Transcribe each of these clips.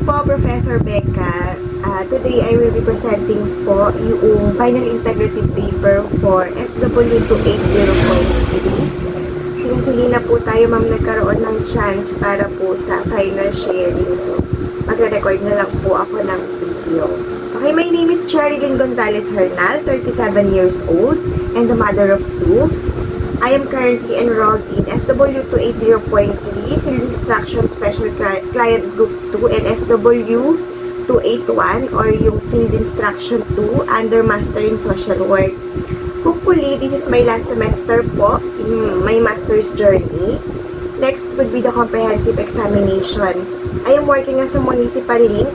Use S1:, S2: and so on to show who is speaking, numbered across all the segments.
S1: morning po, Professor Becca. Today I will be presenting po yung final integrative paper for SW280.3. Sinisili na po tayo, ma'am, nagkaroon ng chance para po sa final sharing. So, magre-record na lang po ako ng video. Okay, my name is Cherilyn Gonzalez Hernal, 37 years old, and the mother of two. I am currently enrolled in SW280.3 Field Instruction Special Client Group 2 and SW281 or yung Field Instruction 2 under Mastering Social Work. Hopefully, this is my last semester po in my master's journey. Next would be the comprehensive examination. I am working as a municipal link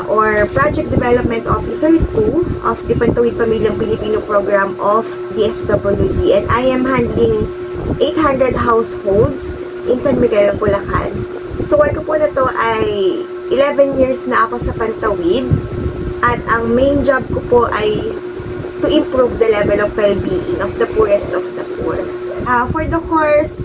S1: or Project Development Officer 2 of the Pantawid Pamilyang Pilipino Program of DSWD, and I am handling 800 households in San Miguel, Bulacan. So, work ko po na to ay 11 years na ako sa Pantawid, at ang main job ko po ay to improve the level of well-being of the poorest of the poor. For the course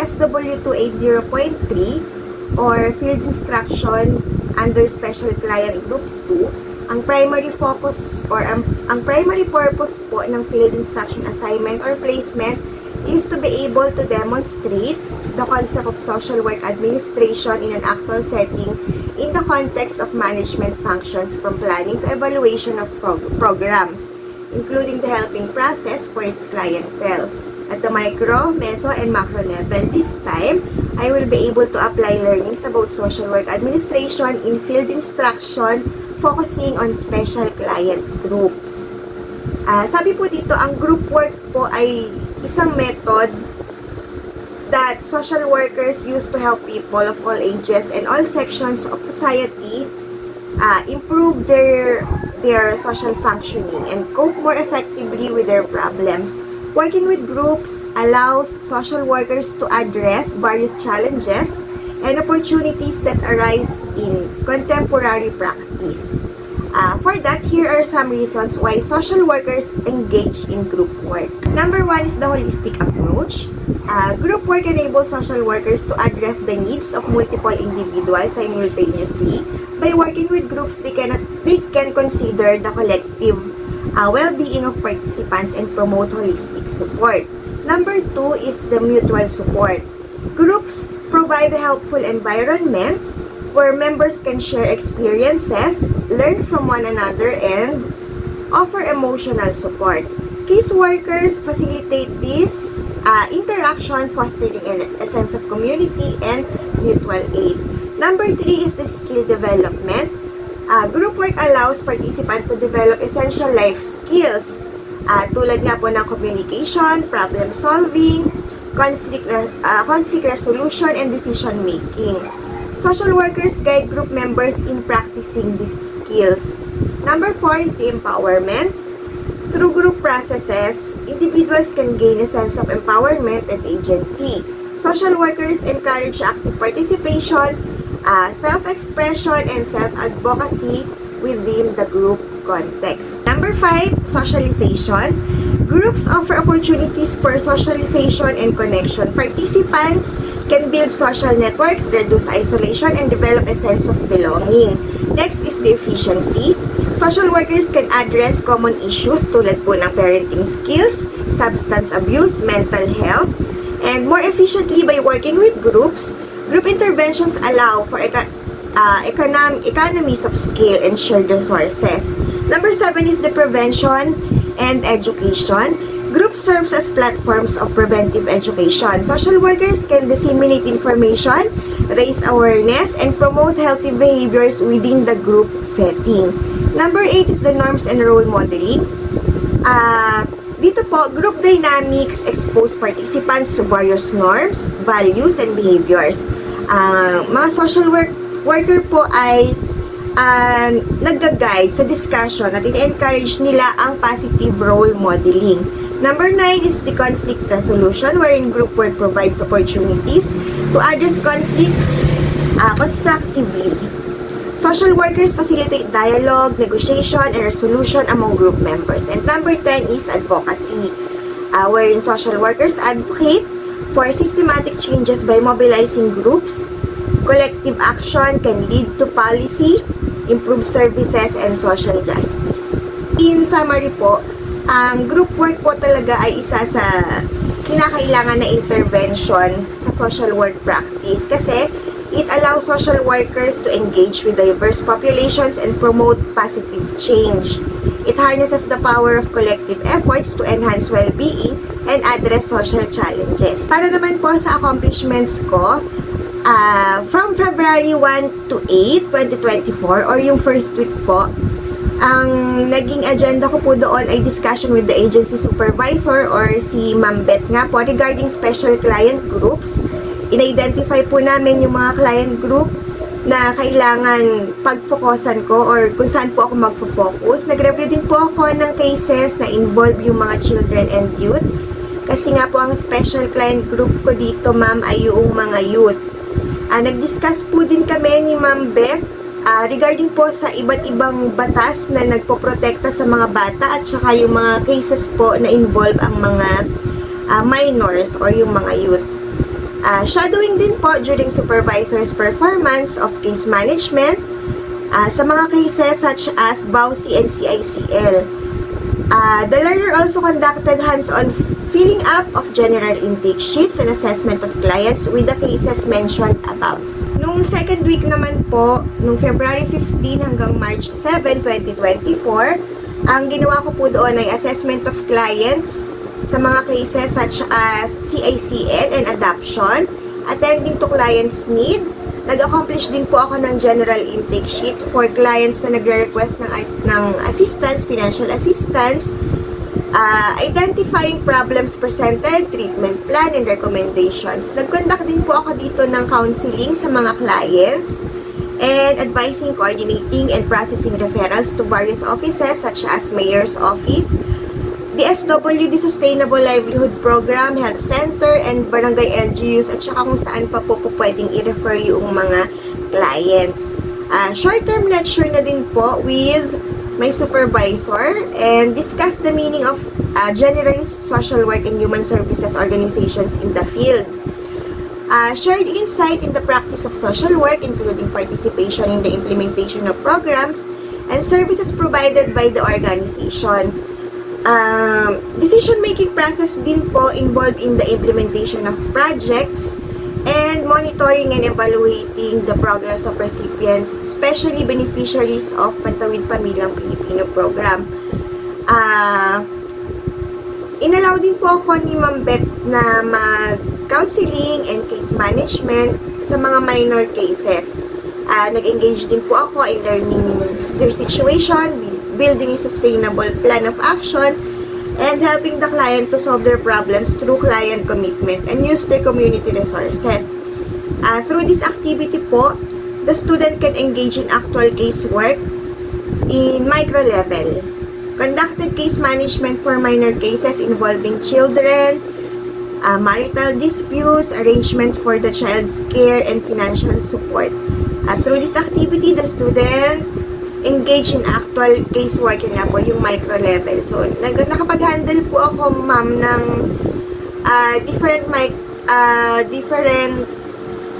S1: SW280.3 or Field Instruction under Special Client Group 2, ang primary focus or ang primary purpose po ng field instruction assignment or placement is to be able to demonstrate the concept of social work administration in an actual setting in the context of management functions from planning to evaluation of programs, including the helping process for its clientele at the micro, meso, and macro level. This time, I will be able to apply learnings about social work administration in field instruction focusing on special client groups. Sabi po dito, ang group work po ay isang method that social workers use to help people of all ages and all sections of society improve their social functioning and cope more effectively with their problems. Working with groups allows social workers to address various challenges and opportunities that arise in contemporary practice. For that, here are some reasons why social workers engage in group work. Number one is the holistic approach. Group work enables social workers to address the needs of multiple individuals simultaneously. By working with groups, they can consider the collective well-being of participants and promote holistic support. Number two is the mutual support. Groups provide a helpful environment where members can share experiences, learn from one another, and offer emotional support. Caseworkers facilitate this interaction, fostering a sense of community and mutual aid. Number three is the skill development. Group work allows participants to develop essential life skills tulad nga po ng communication, problem solving, conflict resolution, and decision making. Social workers guide group members in practicing these skills. Number four is the empowerment. Through group processes, individuals can gain a sense of empowerment and agency. Social workers encourage active participation, self-expression, and self-advocacy within the group context. Number five, socialization. Groups offer opportunities for socialization and connection. Participants can build social networks, reduce isolation, and develop a sense of belonging. Next is the efficiency. Social workers can address common issues tulad po ng parenting skills, substance abuse, mental health, and more efficiently by working with groups. Group interventions allow for economies of scale and shared resources. Number seven is the prevention and education. Group serves as platforms of preventive education. Social workers can disseminate information, raise awareness, and promote healthy behaviors within the group setting. Number eight is the norms and role modeling. Dito po, group dynamics expose participants to various norms, values, and behaviors. Mga social worker po ay nagga-guide sa discussion at in-encourage nila ang positive role modeling. Number 9 is the conflict resolution, wherein group work provides opportunities to address conflicts constructively. Social workers facilitate dialogue, negotiation, and resolution among group members. And number 10 is advocacy, wherein social workers advocate for systematic changes by mobilizing groups Collective action can lead to policy, improved services, and social justice. In summary po, ang group work po talaga ay isa sa kinakailangan na intervention sa social work practice kasi it allows social workers to engage with diverse populations and promote positive change. It harnesses the power of collective efforts to enhance well-being and address social challenges. Para naman po sa accomplishments ko, from February 1 to 8, 2024, or yung first week po, ang naging agenda ko po doon ay discussion with the agency supervisor or si Ma'am Beth nga po regarding special client groups. In-identify po namin yung mga client group na kailangan pag-focusan ko or kung saan po ako magpo-focus. Nag-review din po ako ng cases na involve yung mga children and youth. Kasi nga po ang special client group ko dito, ma'am, ay yung mga youth. Nag-discuss po din kami ni Ma'am Beth regarding po sa iba't ibang batas na nagpoprotekta sa mga bata at saka yung mga cases po na involve ang mga minors or yung mga youth. Shadowing din po during supervisor's performance of case management sa mga cases such as BAUSI and CICL. The learner also conducted hands-on filling up of general intake sheets and assessment of clients with the cases mentioned above. Nung second week naman po, nung February 15 hanggang March 7, 2024, ang ginawa ko po doon ay assessment of clients sa mga cases such as CICL and adoption, attending to clients' need. Nag-accomplish din po ako ng general intake sheet for clients na nagre-request ng assistance, financial assistance, identifying problems presented, treatment plan, and recommendations. Nag-conduct din po ako dito ng counseling sa mga clients and advising, coordinating, and processing referrals to various offices such as Mayor's Office, DSWD Sustainable Livelihood Program, Health Center, and Barangay LGUs at saka kung saan pa po pwedeng i-refer yung mga clients. Short-term lecture na din po with my supervisor and discuss the meaning of generalist social work and human services organizations in the field. Shared insight in the practice of social work, including participation in the implementation of programs and services provided by the organization. Decision-making process din po involved in the implementation of projects and monitoring and evaluating the progress of recipients, especially beneficiaries of Pantawid Pamilyang Pilipino program. Inallow din po ako ni Ma'am Beth na mag-counseling and case management sa mga minor cases. Nag-engage din po ako in learning their situation, building a sustainable plan of action, and helping the client to solve their problems through client commitment and use their community resources. Through this activity po, the student can engage in actual casework in micro level. Conducted case management for minor cases involving children, marital disputes, arrangements for the child's care, and financial support. Through this activity, the student engage in actual casework, yun nga po, yung micro level. So, nakapag-handle po ako, ma'am, ng different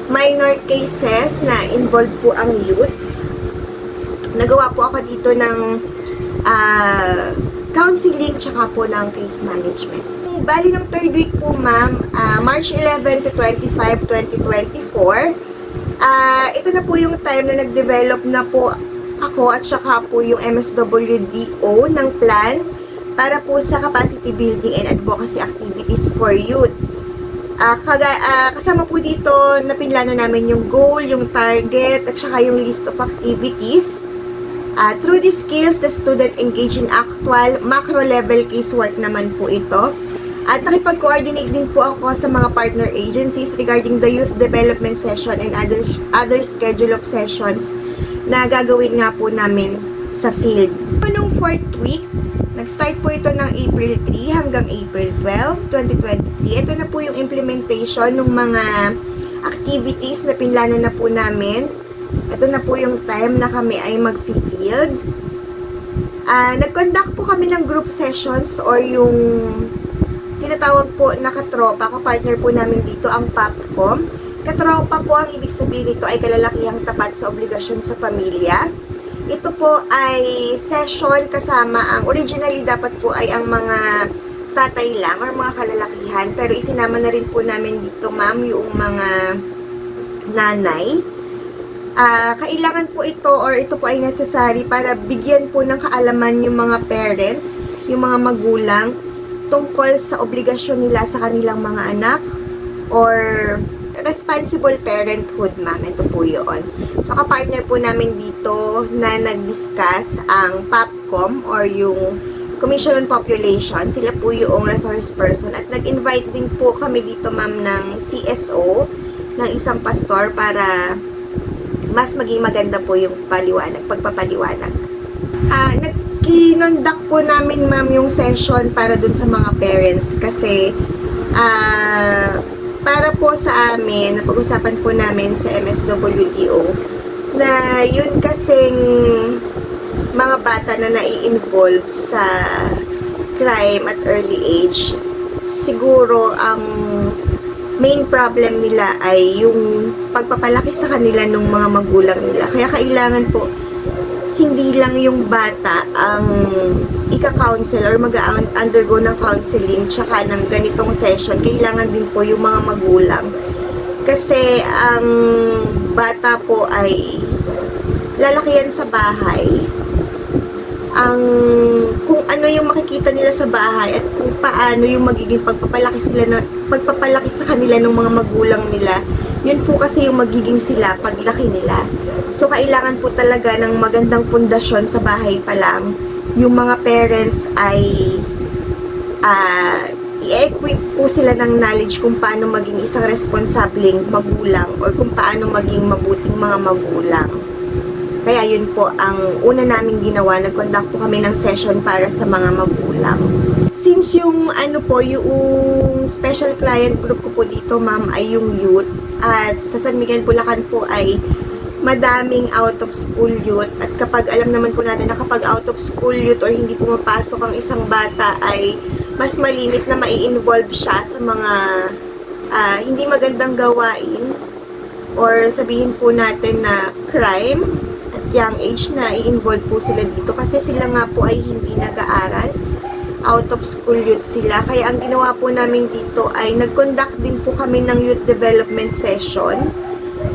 S1: minor cases na involved po ang youth. Nagawa po ako dito ng counseling tsaka po ng case management. Bali ng third week po, ma'am, March 11 to 25, 2024, ito na po yung time na nag-develop na po ako at saka po yung MSWDO ng plan para po sa capacity building and advocacy activities for youth. Kasama po dito na pinlano namin yung goal, yung target, at saka yung list of activities. Through these skills, the student engage in actual macro-level casework naman po ito. At nakipag-coordinate din po ako sa mga partner agencies regarding the youth development session and other schedule of sessions na gagawin nga po namin sa field. Noong fourth week, nag-start po ito ng April 3 hanggang April 12, 2023. Ito na po yung implementation ng mga activities na pinlano na po namin. Ito na po yung time na kami ay mag-field. Nag-conduct po kami ng group sessions or yung tinatawag po na katropa, ka-partner po namin dito, ang PAPCOM. Katropa po ang ibig sabihin nito ay kalalakihang tapat sa obligasyon sa pamilya. Ito po ay session kasama ang originally dapat po ay ang mga tatay lang or mga kalalakihan, pero isinama na rin po namin dito ma'am yung mga nanay. Kailangan po ito or ito po ay necessary para bigyan po ng kaalaman yung mga parents, yung mga magulang tungkol sa obligasyon nila sa kanilang mga anak or responsible parenthood, ma'am. Ito po yun. So, kapartner po namin dito na nag-discuss ang POPCOM or yung Commission on Population. Sila po yung resource person. At nag-invite din po kami dito, ma'am, ng CSO, ng isang pastor para mas maging maganda po yung pagpapaliwanag. Kinondak po namin, ma'am, yung session para dun sa mga parents kasi para po sa amin, napag-usapan po namin sa MSWDO na yun kasing mga bata na nai-involve sa crime at early age, siguro ang main problem nila ay yung pagpapalaki sa kanila ng mga magulang nila. Kaya kailangan po hindi lang yung bata ang ika-counsel or mag-undergo ng counseling tsaka ng ganitong session. Kailangan din po yung mga magulang. Kasi ang bata po ay lalakihan sa bahay. Kung ano yung makikita nila sa bahay at kung paano yung magiging pagpapalaki sa kanila ng mga magulang nila, yun po kasi yung magiging sila paglaki nila. So, kailangan po talaga ng magandang pundasyon sa bahay pa lang. Yung mga parents ay i-equip po sila ng knowledge kung paano maging isang responsableng magulang or kung paano maging mabuting mga magulang. Kaya yun po ang una namin ginawa. Nag-conduct po kami ng session para sa mga magulang. Since yung yung special client group ko po dito, ma'am, ay yung youth. At sa San Miguel, Bulacan po ay madaming out of school youth. At kapag alam naman po natin na kapag out of school youth or hindi pumapasok ang isang bata ay mas malimit na mai-involve siya sa mga hindi magandang gawain or sabihin po natin na crime at young age na i-involve po sila dito kasi sila nga po ay hindi nag-aaral. Out of school youth sila. Kaya ang ginawa po namin dito ay nag-conduct din po kami ng youth development session.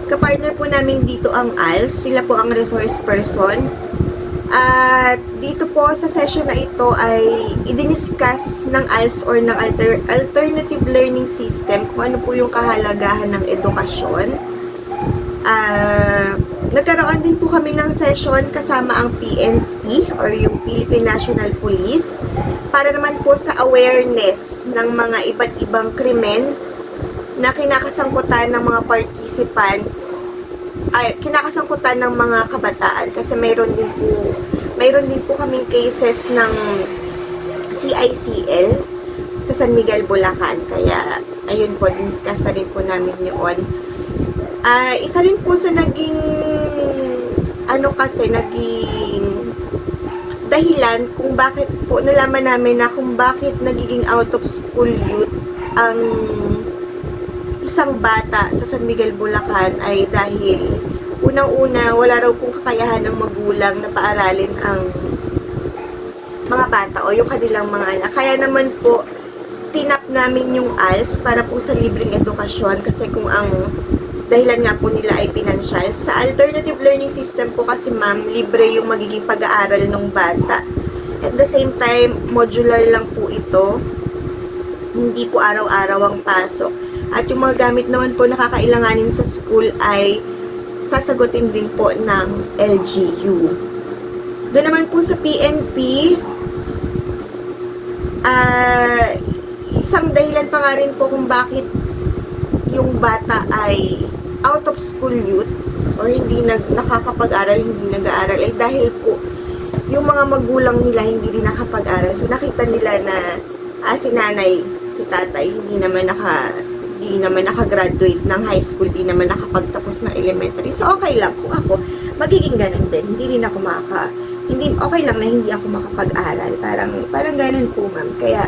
S1: Kapartner po namin dito ang ALS. Sila po ang resource person. At dito po sa session na ito ay i-discuss ng ALS or ng alternative learning system kung ano po yung kahalagahan ng edukasyon. Nagkaroon din po kami ng session kasama ang PNP or yung Philippine National Police para naman po sa awareness ng mga iba't ibang krimen na kinakasangkutan ng mga participants kinakasangkutan ng mga kabataan kasi mayroon din po kaming cases ng CICL sa San Miguel, Bulacan. Kaya ayun po, diniscuss na rin po namin yun. Isa rin po sa naging dahilan kung bakit po nalaman namin na kung bakit nagiging out of school youth ang isang bata sa San Miguel, Bulacan ay dahil unang-una wala raw pong kakayahan ng magulang na paaralin ang mga bata o yung kanilang mga anak. Kaya naman po tinap namin yung ALS para po sa libreng edukasyon kasi kung ang dahilan nga po nila ay pinansyal. Sa alternative learning system po kasi, ma'am, libre yung magiging pag-aaral ng bata. At the same time, modular lang po ito. Hindi po araw-araw ang pasok. At yung mga gamit naman po na kakailanganin sa school ay sasagutin din po ng LGU. Doon naman po sa PNP, isang dahilan pa nga rin po kung bakit yung bata ay out of school youth or hindi nakakapag-aral, hindi nag-aaral ay dahil po yung mga magulang nila hindi rin nakapag-aral. So nakita nila na si nanay, si tatay hindi naman nakagraduate ng high school, hindi naman nakapagtapos ng elementary. So okay lang kung ako magiging ganun din. Hindi rin ako okay lang na hindi ako makapag-aral. Parang ganun po, ma'am. Kaya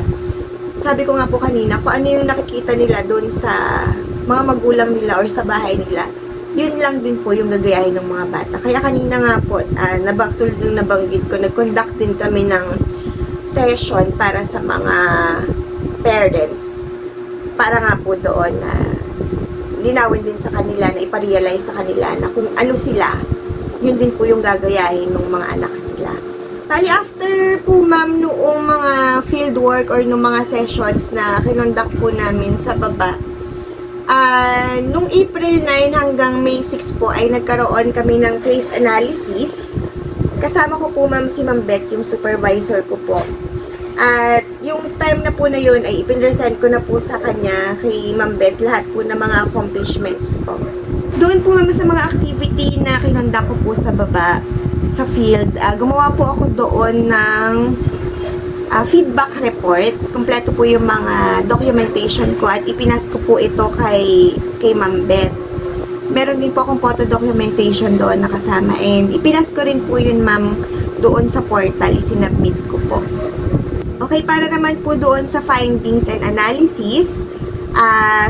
S1: sabi ko nga po kanina, kung ano yung nakikita nila doon sa mga magulang nila or sa bahay nila, yun lang din po yung gagayahin ng mga bata. Kaya kanina nga po, tulad ng nabanggit ko, nag-conduct din kami ng session para sa mga parents. Para nga po doon na linawin din sa kanila, na iparealize sa kanila na kung ano sila, yun din po yung gagayahin ng mga anak nila. Bali, after po ma'am noong mga field work or noong mga sessions na kinonduct po namin sa baba, nung April 9 hanggang May 6 po ay nagkaroon kami ng case analysis. Kasama ko po ma'am si Ma'am Beth, yung supervisor ko po. At yung time na po na yun ay ipinresent ko na po sa kanya, kay Ma'am Beth, lahat po ng mga accomplishments ko. Doon po ma'am sa mga activity na kinonduct ko po sa baba, sa field, gumawa po ako doon ng feedback report. Kompleto po yung mga documentation ko at ipinas ko po ito kay Ma'am Beth. Meron din po akong photo documentation doon nakasama and ipinas ko rin po yun ma'am doon sa portal, isinabmit ko po. Okay, para naman po doon sa findings and analysis,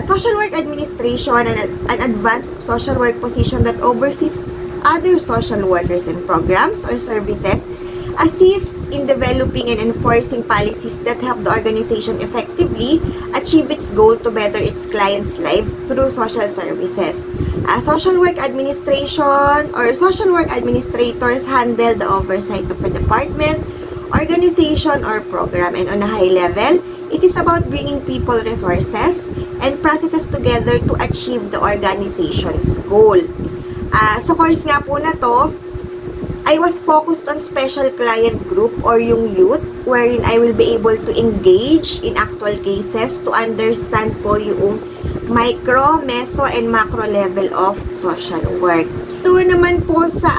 S1: social work administration and an advanced social work position that oversees other social workers and programs or services assist in developing and enforcing policies that help the organization effectively achieve its goal to better its clients' lives through social services. Social work administration or social work administrators handle the oversight of a department, organization, or program, and on a high level, it is about bringing people resources and processes together to achieve the organization's goal. Sa course nga po na to, I was focused on special client group or yung youth, wherein I will be able to engage in actual cases to understand po yung micro, meso, and macro level of social work. Doon naman po sa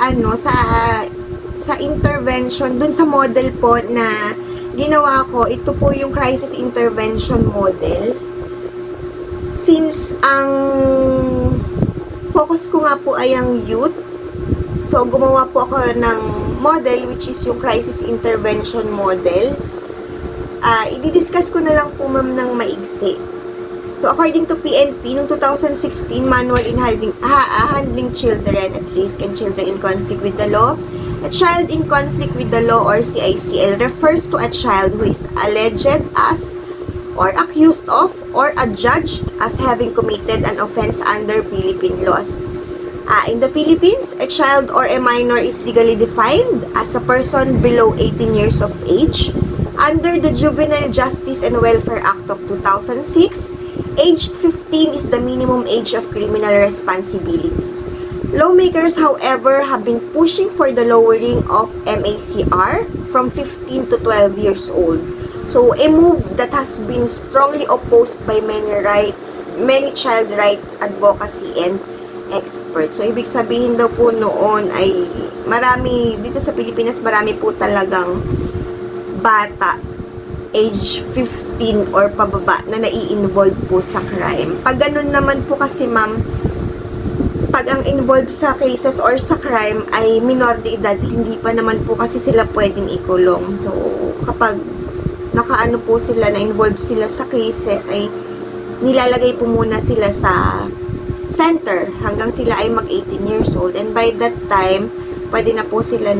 S1: sa intervention, dun sa model po na ginawa ko, ito po yung crisis intervention model. Since ang focus ko nga po ay ang youth, so gumawa po ako ng model which is yung crisis intervention model. I-discuss ko na lang po ma'am ng maigsi. So according to PNP, noong 2016, Manual in Handling Children at Risk and Children in Conflict with the Law, a child in conflict with the law or CICL refers to a child who is alleged as or accused of or adjudged as having committed an offense under Philippine laws. In the Philippines, a child or a minor is legally defined as a person below 18 years of age. Under the Juvenile Justice and Welfare Act of 2006, age 15 is the minimum age of criminal responsibility. Lawmakers, however, have been pushing for the lowering of MACR from 15 to 12 years old. So, a move that has been strongly opposed by many child rights advocacy and experts. So, ibig sabihin daw po noon ay dito sa Pilipinas, marami po talagang bata age 15 or pababa na nai-involve po sa crime. Pag ganun naman po kasi ma'am, pag ang involved sa cases or sa crime ay minor de edad, hindi pa naman po kasi sila pwedeng ikulong. So, kapag nakaano po sila, na involved sila sa cases, ay nilalagay po muna sila sa center hanggang sila ay mag 18 years old. And by that time, pwede na po sila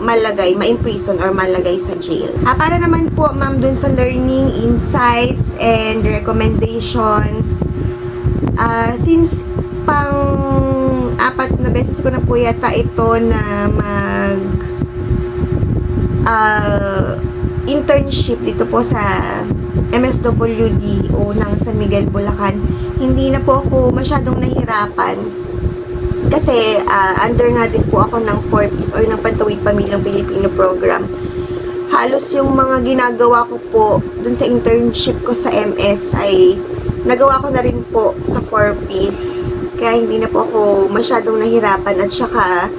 S1: ma-imprison or malagay sa jail. Para naman po ma'am dun sa learning, insights, and recommendations, since pang-4 na beses ko na po yata ito na internship dito po sa MSWDO ng San Miguel, Bulacan, hindi na po ako masyadong nahirapan kasi under nga din po ako ng 4Ps or ng Pantawid Pamilyang Pilipino program. Halos yung mga ginagawa ko po dun sa internship ko sa MS ay nagawa ko na rin po sa 4Ps. Kaya hindi na po ako masyadong nahirapan at saka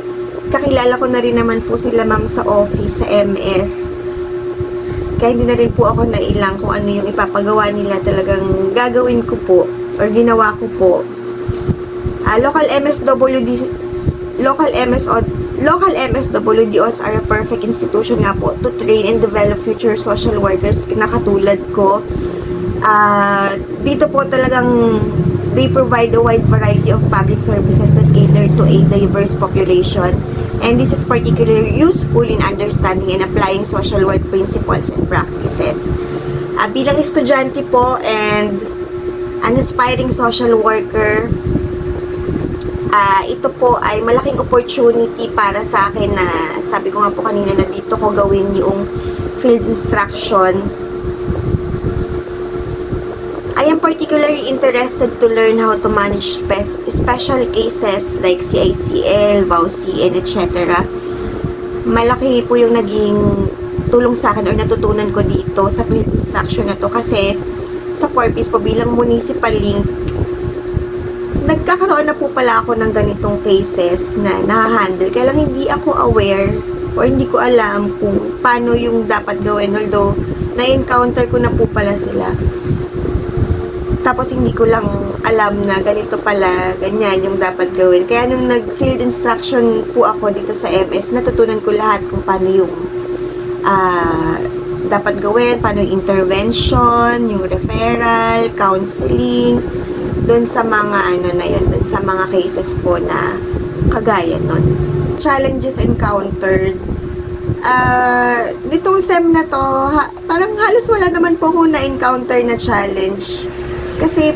S1: kakilala ko na rin naman po sila ma'am sa office sa MS. Kaya hindi na rin po ako nailang kung ano yung ipapagawa nila, talagang gagawin ko po or ginawa ko po. Local MSWDOs are a perfect institution nga po to train and develop future social workers na katulad ko. Dito po talagang they provide a wide variety of public services that cater to a diverse population, and this is particularly useful in understanding and applying social work principles and practices. Bilang estudyante po and an aspiring social worker, ito po ay malaking opportunity para sa akin na sabi ko nga po kanina na dito ko gawin yung field instruction. I am particularly interested to learn how to manage special cases like CICL, VAUCN, etc. Malaki po yung naging tulong sa akin or natutunan ko dito sa field instruction na to kasi sa Corpus po bilang municipal link, nagkakaroon na po pala ako ng ganitong cases na nahahandle. Kaya lang hindi ako aware or hindi ko alam kung paano yung dapat gawin, although na-encounter ko na po pala sila. Tapos hindi ko lang alam na ganito pala, ganyan yung dapat gawin. Kaya nung nag-field instruction po ako dito sa MS, natutunan ko lahat kung paano yung dapat gawin, paano yung intervention, yung referral, counseling, doon sa mga na yun, doon sa mga cases po na kagaya nun. Challenges encountered. Nitong SEM na to, parang halos wala naman po akong na-encounter na challenge. Kasi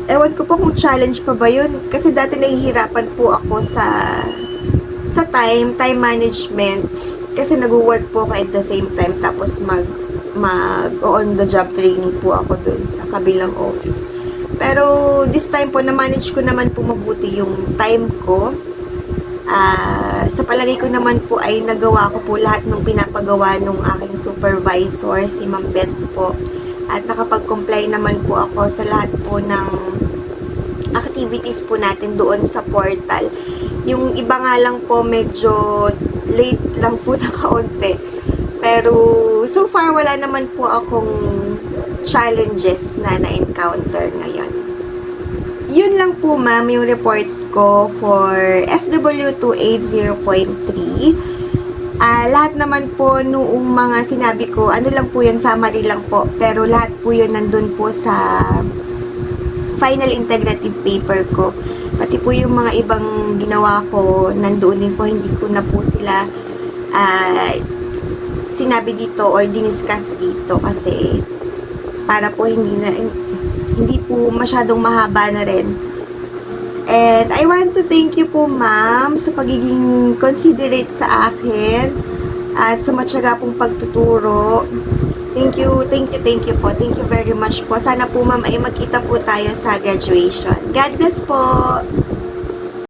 S1: ewan ko po kung challenge pa ba yun. Kasi dati nahihirapan po ako sa time management. Kasi nag-work po ako at the same time. Tapos on the job training po ako dun sa kabilang office. Pero this time po, na-manage ko naman po mabuti yung time ko. Sa palagay ko naman po ay nagawa ko po lahat ng pinapagawa ng aking supervisor, si Ma'am Beth po. At nakapag-comply naman po ako sa lahat po ng activities po natin doon sa portal. Yung iba nga lang po medyo late lang po na kaunti. Pero so far wala naman po akong challenges na na-encounter ngayon. Yun lang po ma'am yung report ko for SW 280.3. Lahat naman po noong mga sinabi ko, ano lang po yan, summary lang po. Pero lahat po yun nandun po sa final integrative paper ko. Pati po yung mga ibang ginawa ko, nandoon din po, hindi ko na po sila sinabi dito or diniscuss dito kasi para po hindi po masyadong mahaba na rin. And I want to thank you po ma'am sa pagiging considerate sa akin at sa matyaga pong pagtuturo. Thank you po. Thank you very much po. Sana po ma'am ay magkita po tayo sa graduation. God bless po!